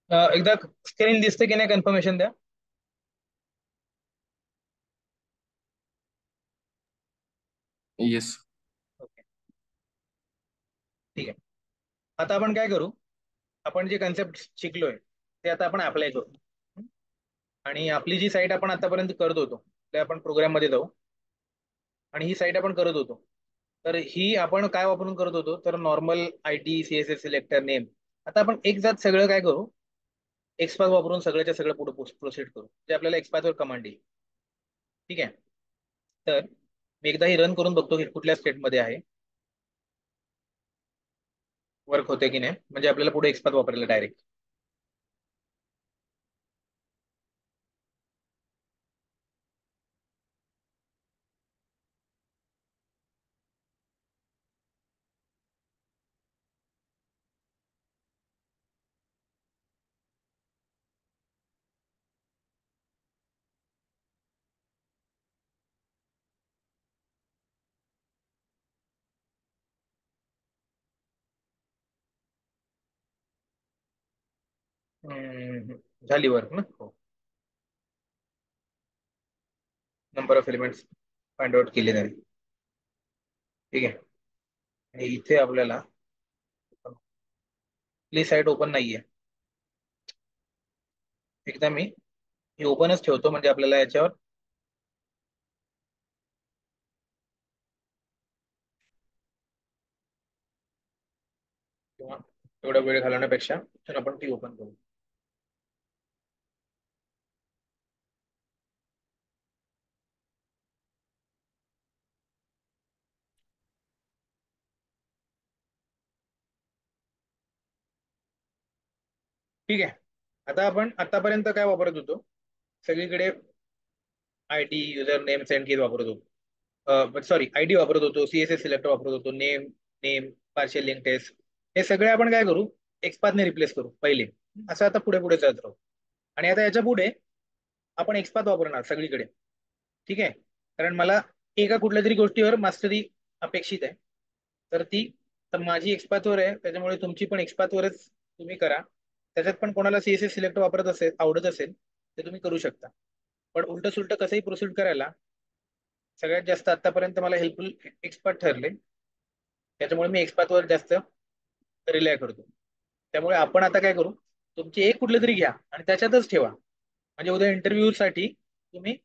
एकदा स्क्रीन दिसते की नाही कन्फर्मेशन द्या. येस. ओके, ठीक आहे. आता आपण काय करू, आपण जे कन्सेप्ट शिकलोय ते आता आपण अप्लाय करू. हं? आणि आपली जी साईट आपण आतापर्यंत करत होतो ते आपण प्रोग्राम मध्ये जाऊ. आणि ही साईट आपण करत होतो, तर ही आपण काय वापरून करत होतो, तर normal I T C S S selector name. आता आपण एक जात सगळं काय करू, एक्सपाथ वापरून सगळ्याच्या सगळं पुढे प्रोसीड करू, जे आपल्याला एक्सपाथ वर कमांड येईल. ठीक आहे. तर मी एकदा ही रन करून बघतो की कुठल्या स्टेटमध्ये आहे, वर्क होते की नाही, म्हणजे आपल्याला पुढे एक्सपाथ वापरायला डायरेक्ट. झाली वर्क ना, हो. Number of elements find out केले नाही. ठीक आहे. आणि इथे आपल्याला प्लीज साईट ओपन नाहीये. एकदा मी हे ओपनच ठेवतो, म्हणजे आपल्याला याच्यावर किंवा एवढा वेळ घालवण्यापेक्षा तर आपण ती ओपन करू. ठीक आहे. आता आपण आतापर्यंत काय वापरत होतो, सगळीकडे I D user name send keys वापरत होतो. सॉरी, आय डी वापरत होतो, सीएसएस सिलेक्टर वापरत होतो, name name partial link test. हे सगळे आपण काय करू, एक्सपाथने रिप्लेस करू पहिले. असं आता पुढे पुढे जात राहू. आणि आता याच्या पुढे आपण एक्सपाथ वापरणार सगळीकडे. ठीक आहे. कारण मला एका कुठल्या तरी गोष्टीवर मास्टरी अपेक्षित आहे, तर ती तर माझी एक्सपाथवर आहे, त्याच्यामुळे तुमची पण एक्सपाथवरच तुम्ही करा. त्याच्यात पण कोणाला सीएसएस सिलेक्ट वापरत असेल, आवडत असेल, ते तुम्ही करू शकता. पण उलट सुलट कसंही प्रोसीड करायला सगळ्यात जास्त आतापर्यंत मला हेल्पफुल एक्सपर्ट ठरले, त्याच्यामुळे मी एक्सपाथवर जास्त रिलाय करतो. त्यामुळे आपण आता काय करू, तुमची एक कुठलं तरी घ्या आणि त्याच्यातच ठेवा, म्हणजे उद्या इंटरव्ह्यू साठी तुम्ही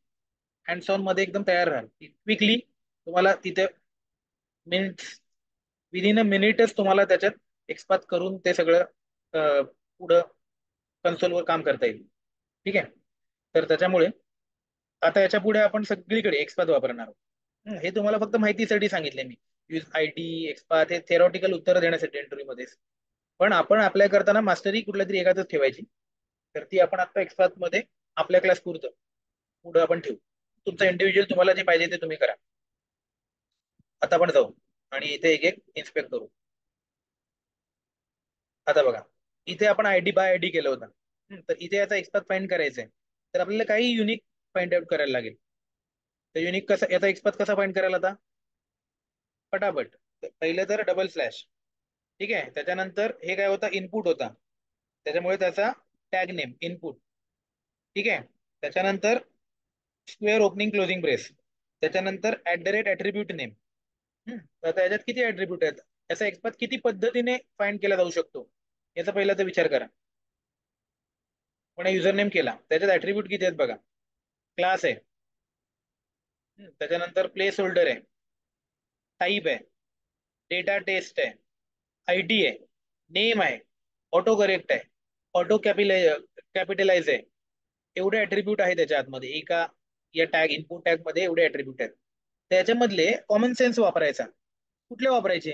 हँड्स ऑन मध्ये एकदम तयार राहाल. क्विकली तुम्हाला तिथे मिनिट्स, विदिन अ मिनिटच तुम्हाला त्याच्यात एक्सपाथ करून ते सगळं पुढं कन्सोलवर काम करता येईल. ठीक आहे. तर त्याच्यामुळे आता याच्या पुढे आपण सगळीकडे एक्सपाथ वापरणार आहोत. हे तुम्हाला फक्त माहितीसाठी सांगितले मी. यूज आय टी एक्सपाथ हे थेरॉटिकल उत्तर देण्यासाठी इंटरव्ह्यू मध्ये. पण आपण अप्लाय करताना मास्टरी कुठल्या तरी एकाच ठेवायची. तर ती आपण आता एक्सपाथ मध्ये आपल्या क्लास पुरतं पुढे आपण ठेवू. तुमचं इंडिव्हिज्युअल तुम्हाला जे पाहिजे ते तुम्ही करा. आता आपण जाऊ आणि इथे एक एक इन्स्पेक्ट करू. आता बघा, इथे आपण आयडी बाय आयडी केलं होतं. तर इथे याचा एक्सपाथ फाइंड करायचा आहे, तर आपल्याला काही युनिक फाइंड आउट करायला लागेल. तर युनिक कसा, याचा एक्सपाथ कसा फाइंड करायला आता, पटापट. पहिलं तर डबल स्लॅश. ठीक आहे. त्याच्यानंतर हे काय होता, इनपुट होता, त्याच्यामुळे त्याचा टॅग नेम इनपुट. ठीक आहे. त्याच्यानंतर स्क्वेअर ओपनिंग क्लोजिंग ब्रेस. त्याच्यानंतर at the rate attribute name. आता याच्यात किती ऍट्रिब्यूट आहेत, याचा एक्सपाथ किती पद्धतीने फाइंड केला जाऊ शकतो, याचा पहिला तर विचार करा. पण युजर नेम केला, त्याच्यात ऍट्रिब्यूट किती आहेत बघा. क्लास आहे, त्याच्यानंतर प्लेस होल्डर आहे, टाईप आहे, डेटा टेस्ट आहे, आयडी आहे, नेम आहे, ऑटो करेक्ट आहे, ऑटो कॅपिटलाइज आहे. एवढे ऍट्रिब्यूट आहे त्याच्या आतमध्ये एका या टॅग इनपुट टॅग मध्ये एवढे ऍट्रिब्यूट आहेत. त्याच्यामधले कॉमन सेन्स वापरायचा. कुठले वापरायचे,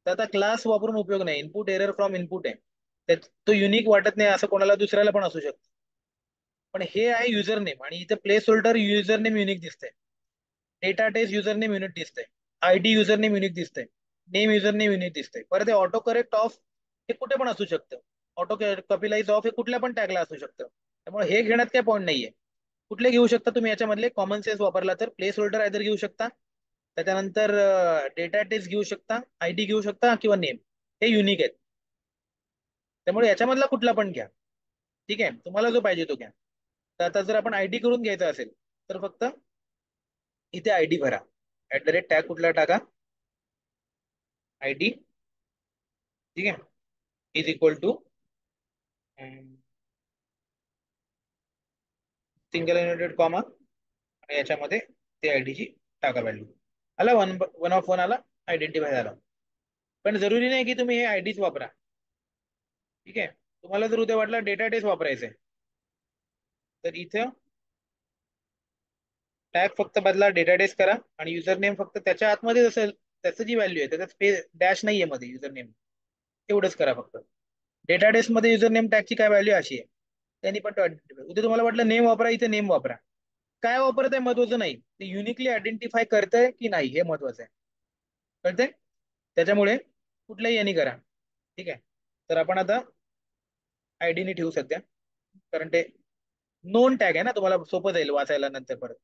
तर आता क्लास वापरून उपयोग नाही, इनपुट एरर फ्रॉम इनपुट आहे. तो युनिक वाटत नाही असं कोणाला दुसऱ्याला पण असू शकतं. पण हे आहे युजर नेम, आणि इथे placeholder user name unique दिसतंय, data type user name unit दिसतंय, आयडी युजर नेम युनिक दिसतंय, नेम युजर नेम युनिक दिसतंय. परत हे ऑटो करेक्ट ऑफ हे कुठे पण असू शकतं, ऑटो कपिलाइज ऑफ हे कुठल्या पण टॅगला असू शकतं. त्यामुळे हे घेण्यात काय पॉईंट नाहीये. कुठले घेऊ शकता तुम्ही याच्यामधले, कॉमन सेन्स वापरला तर प्लेस होल्डर आयदर घेऊ शकता, त्याच्यानंतर डेटा टाइप घेऊ शकता, आयडी घेऊ शकता, किंवा नेम. हे युनिक आहेत, त्यामुळे याच्यामधला कुठला पण घ्या. ठीक आहे, तुम्हाला जो पाहिजे तो घ्या. तर आता जर आपण आयडी करून घ्यायचा असेल तर फक्त इथे आयडी भरा. @टॅग कुठला टाका, आयडी, ठीक आहे, is equal to single united comma आणि याच्यामध्ये ते आयडीची टाका व्हॅल्यू. आला, वन ऑफ वन आला, आयडेंटिफाय झाला. पण जरुरी नाही की तुम्ही हे आयडीच वापरा. ठीक आहे, तुम्हाला जर उद्या वाटलं डेटा बेस वापरायचं आहे तर इथं टॅग फक्त बदला, डेटा बेस करा आणि युजर नेम फक्त त्याच्या आतमध्ये असेल, त्याचं जी व्हॅल्यू आहे त्याचा स्पेस डॅश नाहीये मध्ये युजर नेम, तेवढंच करा फक्त. डेटाबेस मध्ये युजर नेम टॅगची काय व्हॅल्यू अशी आहे, त्यांनी पण तो आयडेंटिफाय. उद्या तुम्हाला वाटलं नेम वापरा, इथे नेम वापरा. काय वापरत आहे महत्वाचं नाही, ते युनिकली आयडेंटिफाय करतंय की नाही हे महत्वाचं आहे. कळतंय? त्याच्यामुळे कुठल्याही यांनी करा. ठीक आहे, तर आपण आता आयडीने ठेवू सध्या, कारण ते नोन टॅग आहे ना, तुम्हाला सोपं जाईल वाचायला नंतर परत.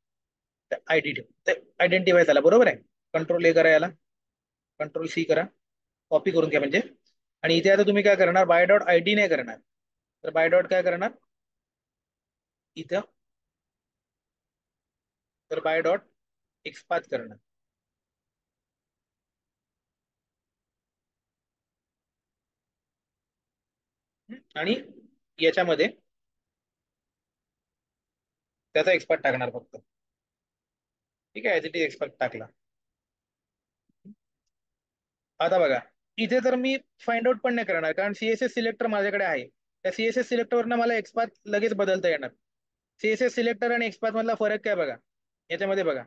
आयडी ठेव, तर आयडेंटिफाय झाला, बरोबर आहे. कंट्रोल ए करा, याला कंट्रोल सी करा, कॉपी करून घ्या म्हणजे. आणि इथे आता तुम्ही काय करणार, बाय डॉट आयडी नाही करणार, तर बाय डॉट काय करणार इथं, तर बाय डॉट एक्सपाथ करणार. आणि याच्यामध्ये त्याचा एक्सपाथ टाकणार फक्त. ठीक आहे, ऍज इट इज एक्सपाथ टाकला. आता बघा, इथे तर मी फाइंड आउट पण नाही करणार, कारण सीएसएस सिलेक्टर माझ्याकडे आहे. त्या सीएसएस सिलेक्टरवरनं मला एक्सपाथ लगेच बदलता येणार. सीएसएस सिलेक्टर आणि एक्सपाथ मधला फरक काय बघा, याच्यामध्ये बघा.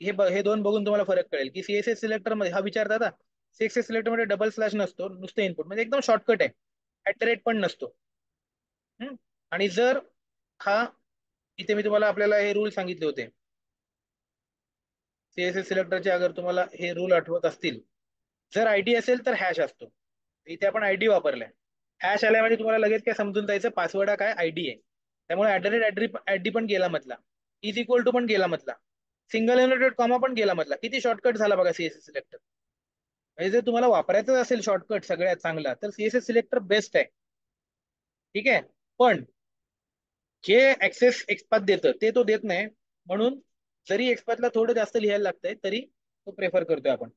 हे दोन बघून तुम्हाला फरक कळेल की सीएसएस सिलेक्टर मध्ये हा विचारता आता, सीएसएस सिलेक्टर मध्ये डबल स्लॅश नसतो, नुसतं इनपुट म्हणजे एकदम शॉर्टकट आहे. @ पण नसतो. हम्म? आणि जर हा, इथे मी तुम्हाला आपल्याला हे रूल सांगितले होते सीएसएस सिलेक्टरचे, अगर तुम्हाला हे रूल आठवत असतील, जर आयडी असेल तर हॅश असतो. इथे आपण आयडी वापरलाय, हॅश आलाय म्हणजे तुम्हाला लगेच काय समजून जायचं, पासवर्ड हा काय आयडी आहे. त्यामुळे @आयडी पण गेला मधला, इज इक्वल टू पण गेला मधला, सिंगल युनिटेड कॉमा पण गेला मधला. किती शॉर्टकट झाला बघा सीएसएस सिलेक्टर. म्हणजे जर तुम्हाला वापरायचं असेल शॉर्टकट सगळ्यात चांगला, तर सीएसएस सिलेक्टर बेस्ट आहे. ठीक आहे, पण जे ऍक्सेस एक्सपाथ देतं ते तो देत नाही, म्हणून जरी एक्सपाथला थोडं जास्त लिहायला लागतंय तरी तो प्रेफर करतोय आपण.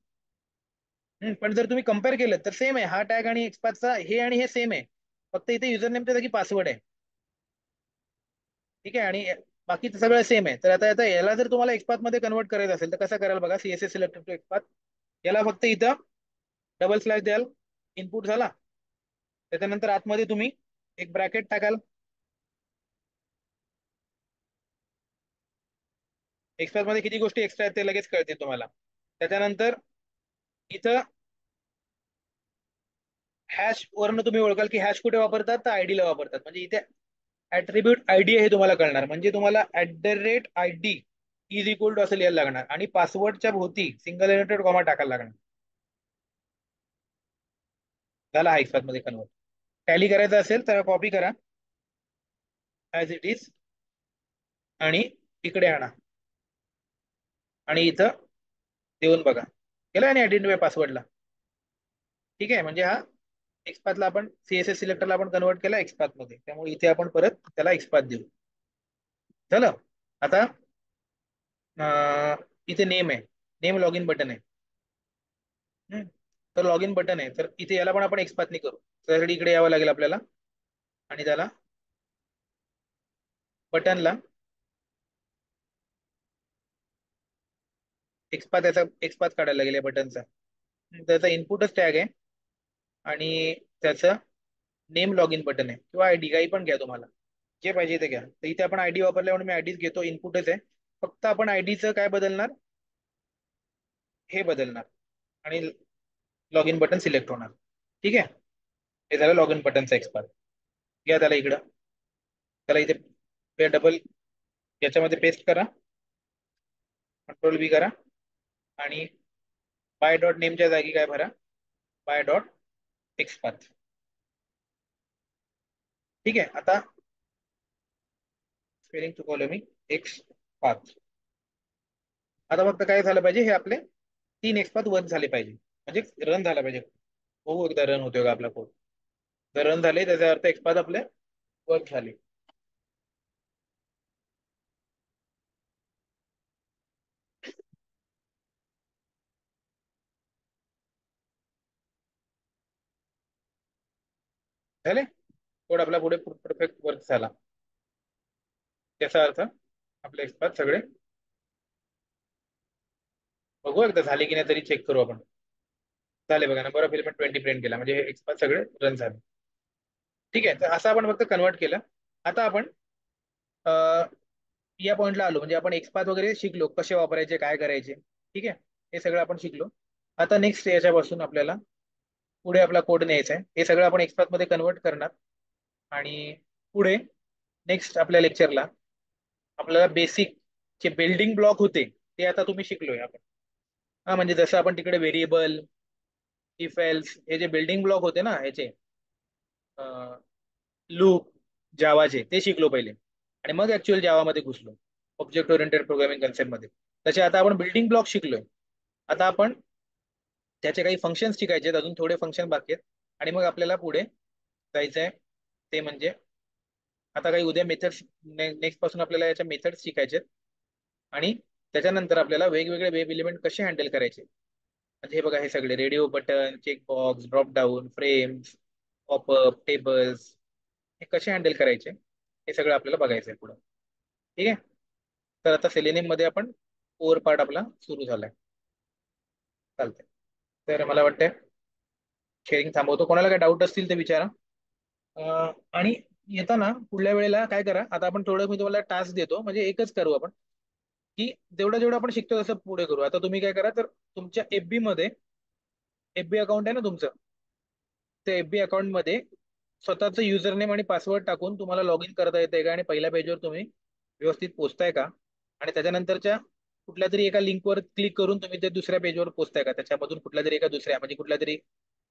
पण जर तुम्ही कम्पेअर केलं तर सेम आहे, हा टॅग आणि एक्सपाथचा हे आणि हे सेम आहे, फक्त इथे युजर नेमच्या जागी पासवर्ड आहे. ठीक आहे, आणि बाकीचं सगळं सेम आहे. तर आता आता याला जर तुम्हाला एक्सपाथ मध्ये कन्वर्ट करायचं असेल तर कसं कराल बघा, सीएसएस सिलेक्टर टू एक्सपाथ, याला फक्त इथं डबल स्लॅश द्याल, इनपुट झाला. त्याच्यानंतर आतमध्ये तुम्ही एक ब्रॅकेट टाकाल, एक्सपाथ मध्ये किती गोष्टी एक्स्ट्रा आहेत ते लगेच कळतील तुम्हाला. त्याच्यानंतर इथं हॅश वरनं तुम्ही ओळखाल की हॅश कुठे वापरतात, तर आयडीला वापरतात. म्हणजे इथे ऍट्रिब्यूट आयडी हे तुम्हाला कळणार, म्हणजे तुम्हाला @आयडी इज इक्वल टू असं लिहायला लागणार आणि पासवर्डच्या भोवती सिंगल युनिटेड कॉमा टाकायला लागणार. झाला हा एक्सपाथ मध्ये कन्वर्ट. टॅली करायचं असेल तर कॉपी करा ऍज इट इज आणि इकडे आणा आणि इथं देऊन बघा, केलं आणि आयडेंटिफाय पासवर्डला. ठीक आहे, म्हणजे हा एक्सपाथला आपण सीएसएस सिलेक्टरला आपण कन्वर्ट केला एक्सपाथ मध्ये, त्यामुळे इथे आपण परत त्याला एक्सपाथ देऊ. झालं. आता इथे नेम आहे, नेम लॉगिन बटन आहे. हम्म. तर लॉगिन बटन आहे, तर इथे याला पण आपण एक्सपाथनी करू. त्यासाठी इकडे यावं लागेल आपल्याला आणि त्याला बटनला एक्सपाथ, याचा एक्सपाथ काढायला लागेल या बटनचा. त्याचा इनपुटच टॅग आहे आणि त्याचं नेम लॉगिन बटन आहे, किंवा आयडी काही पण घ्या तुम्हाला, जे पाहिजे ते घ्या. तर इथे आपण आयडी वापरल्यामुळे मी आयडीच घेतो, इनपुटच आहे. फक्त आपण आयडीचं काय बदलणार, हे बदलणार आणि लॉगिन बटन सिलेक्ट होणार. ठीक आहे, हे झालं लॉगिन बटनचा एक्सपाथ. घ्या त्याला इकडं, त्याला इथे डबल याच्यामध्ये पेस्ट करा, कंट्रोल बी करा आणि बाय डॉट नेमच्या जागी काय भरा, बाय डॉट एक्सपाथ. ठीक आहे, आता स्पेलिंग चुकवलं मी, एक्सपाथ. आता फक्त काय झालं पाहिजे, हे आपले 3 एक्सपाथ वन झाले पाहिजे, म्हणजे रन झाला पाहिजे. हो, एकदा रन होतोय का आपला कोड. जर रन झाले त्याचा अर्थ एक्सपाथ आपले वर्क झाली. झाले, कोड आपला पुढे परफेक्ट वर्क झाला. त्याचा अर्थ आपले एक्सपाथ सगळे बघू एकदा झाले की नाही तरी चेक करू आपण. झाले बघा, नंबर ऑफ एलिमेंट 20 प्रिंट केला, म्हणजे हे एक्सपाथ सगळे रन झाले. ठीक आहे, तर असं आपण फक्त कन्वर्ट केलं. आता आपण या पॉइंटला आलो, म्हणजे आपण एक्सपाथ वगैरे शिकलो, कसे वापरायचे, काय करायचे. ठीक आहे, हे सगळं आपण शिकलो. आता नेक्स्ट याच्यापासून आपल्याला पुढे आपला कोड न्यायचा आहे. हे सगळं आपण एक्सपाथ मध्ये कन्वर्ट करणार. आणि पुढे नेक्स्ट आपल्या लेक्चरला आपल्याला बेसिक जे बिल्डिंग ब्लॉक होते ते आता तुम्ही शिकलोय आपण. हा, म्हणजे जसं आपण तिकडे व्हेरिएबल, इफ एल्स, हे जे बिल्डिंग ब्लॉक होते ना ह्याचे, लूप, जावाचे, ते शिकलो पहिले. आणि मग ऍक्च्युअल जावामध्ये घुसलो, ऑब्जेक्ट ओरिएंटेड प्रोग्रामिंग कन्सेप्ट मध्ये. तसे आता आपण बिल्डिंग ब्लॉक शिकलोय. आता आपण त्याचे काही फंक्शन्स शिकायचे आहेत, अजून थोडे फंक्शन बाकी आहेत. आणि मग आपल्याला पुढे जायचं आहे, ते म्हणजे आता काही उद्या मेथड्स, नेक्स्ट पासून आपल्याला याच्या मेथड्स शिकायचे आहेत. आणि त्याच्यानंतर आपल्याला वेगवेगळे वेब एलिमेंट कसे हँडल करायचे. म्हणजे हे बघा, हे सगळे radio button, checkbox, drop down, frames, popup, tables, हे कसे हँडल करायचे, हे सगळं आपल्याला बघायचं आहे पुढे. ठीक आहे, तर आता सेलेनियम मध्ये आपण कोर पार्ट आपला सुरू झालाय. चालतंय, तर मला वाटतंय शेअरिंग थांबवतो. कोणाला काय डाऊट असतील ते विचारा. आणि येताना पुढल्या वेळेला काय करा, आता आपण थोडं, मी तुम्हाला टास्क देतो, म्हणजे एकच करू आपण, की जेवढं जेवढं आपण शिकतो तसं पुढे करू. आता तुम्ही काय करा, तर तुमच्या एफबी मध्ये, एफबी अकाउंट आहे ना तुमचं, त्या एफबी अकाउंट मध्ये स्वतःचं युजर नेम आणि पासवर्ड टाकून तुम्हाला लॉग इन करता येते का, आणि पहिल्या पेजवर तुम्ही व्यवस्थित पोहोचताय का, आणि त्याच्यानंतरच्या कुठल्या तरी एका लिंकवर क्लिक करून तुम्ही ते दुसऱ्या पेजवर पोहोचताय का, त्याच्यामधून कुठल्या तरी एका दुसऱ्या, म्हणजे कुठल्या तरी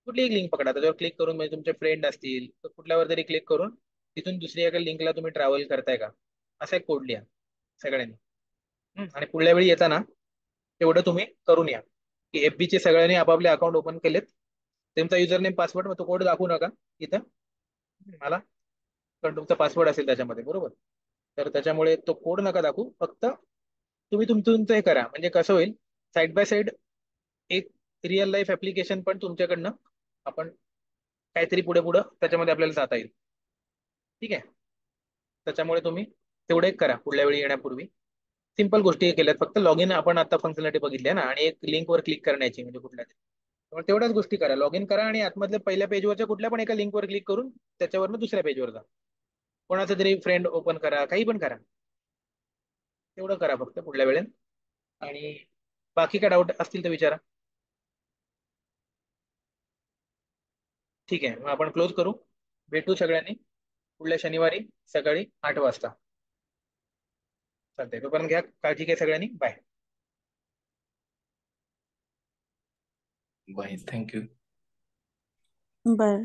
कुठली एक लिंक पकडा, त्याच्यावर क्लिक करून, म्हणजे तुमचे फ्रेंड असतील तर कुठल्यावर तरी क्लिक करून तिथून दुसऱ्या एका लिंकला तुम्ही ट्रॅव्हल करताय का, असा एक कोड लिहा सगळ्यांनी. आणि पुढल्या वेळी येताना तेवढं तुम्ही करून या, की एफबी चे सगळ्यांनी आपापले अकाउंट ओपन केलेत, तुमचा युजर नेम पासवर्ड, मग तो कोड दाखवू नका इथं मला, कारण तुमचा पासवर्ड असेल त्याच्यामध्ये, बरोबर. तर त्याच्यामुळे तो कोड नका दाखवू, फक्त तुम्ही तुमचं हे करा, म्हणजे कसं होईल, साईड बाय साईड एक रिअल लाईफ ऍप्लिकेशन पण तुमच्याकडनं आपण काहीतरी पुढे पुढे त्याच्यामध्ये आपल्याला जाता येईल. ठीक आहे, त्याच्यामुळे तुम्ही तेवढे एक करा पुढल्या वेळी येण्यापूर्वी. सिंपल गोष्टी केल्यात, फक्त लॉग इन आपण आता फंक्शनलिटी बघितली ना, आणि एक लिंकवर क्लिक करण्याची, म्हणजे कुठल्या तरी, त्यामुळे तेवढ्याच गोष्टी करा. लॉग इन करा आणि आतमधल्या पहिल्या पेजवरच्या कुठल्या पण एका लिंकवर क्लिक करून त्याच्यावरनं दुसऱ्या पेजवर जा. कोणाचं तरी फ्रेंड ओपन करा, काही पण करा, तेवढं करा फक्त पुढल्या वेळेत. आणि बाकी काय डाऊट असतील तर विचारा. ठीक आहे, मग आपण क्लोज करू. भेटू सगळ्यांनी पुढल्या शनिवारी सकाळी 8 वाजता. चालतंय, तोपर्यंत घ्या काळजी, घ्या सगळ्यांनी, बाय. Bye, thank you. बरं.